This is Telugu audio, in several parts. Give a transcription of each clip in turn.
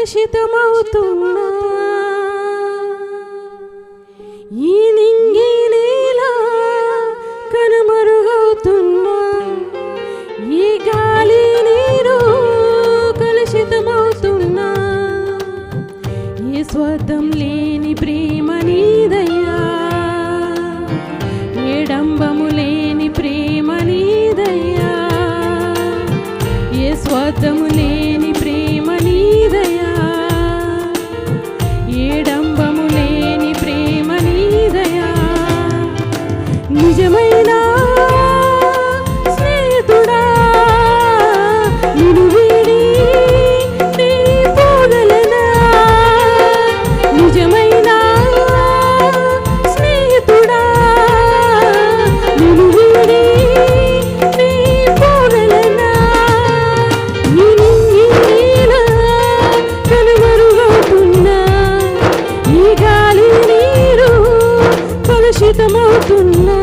కలుషితమవుతున్నా ఈ నింగి నేల కనుమరుగవుతున్నా ఈ గాలి నీరు కలుషితమవుతున్నా ఏ స్వార్థం లేని ప్రేమ నీదయ్యా ఏడంబము లేని ప్రేమ నీదయ్యా ఏ స్వార్థము లేని ప్రేమ నీదయ్యా ఏడంబము లేని ప్రేమ నీదయ్యా నిజమైన స్నేహితుడా నిన్ను వీడి నీ పోగలనా నిజమైన స్నేహితుడా నిన్ను వీడి నీ పోగలనా ఈ నీల కనుమరుగవుతున్నా ఈ గాలి నీరు కలుషితమవుతున్నా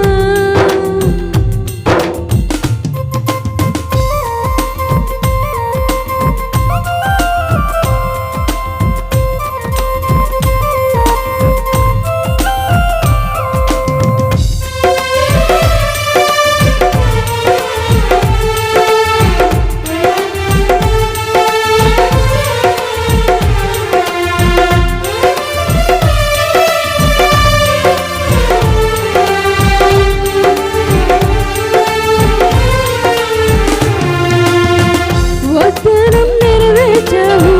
వాగ్దానం నెరవేర్చావు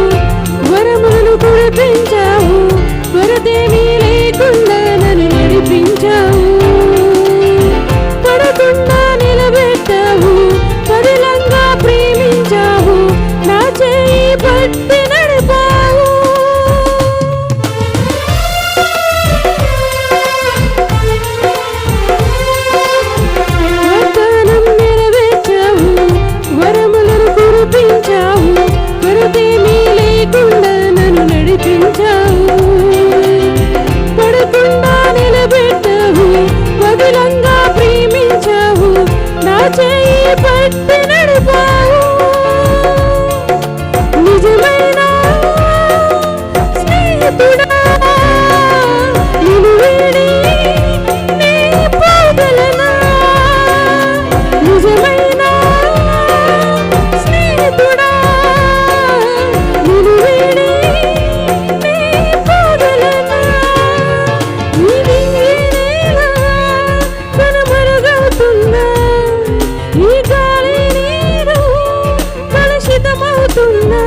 వరములను కురిపించావు కొరతేమీ లేకుండా నన్ను నడిపించావు పడకుండా నిలబెట్టావు పదిలంగా ప్రేమించావు నా చేయి పట్టి నడిపావు వాగ్దానం నెరవేర్చావు వరములను కురిపించావు కొరతేమీ లేకుండా నన్ను నడిపించావు పడకుండా నిలబెట్టావు పదిలంగా ప్రేమించావు నా చేయి పట్టి నడిపావు నిజమైన స్నేహితుడా నిన్ను వీడి నీ పోగలనా నిజమైన స్నేహితుడా నిన్ను వీడి నీ పోగలనా ఈ నింగి నేల కనుమరుగవుతున్నా ఈ గాలి నీరు కలుషితమవుతున్నా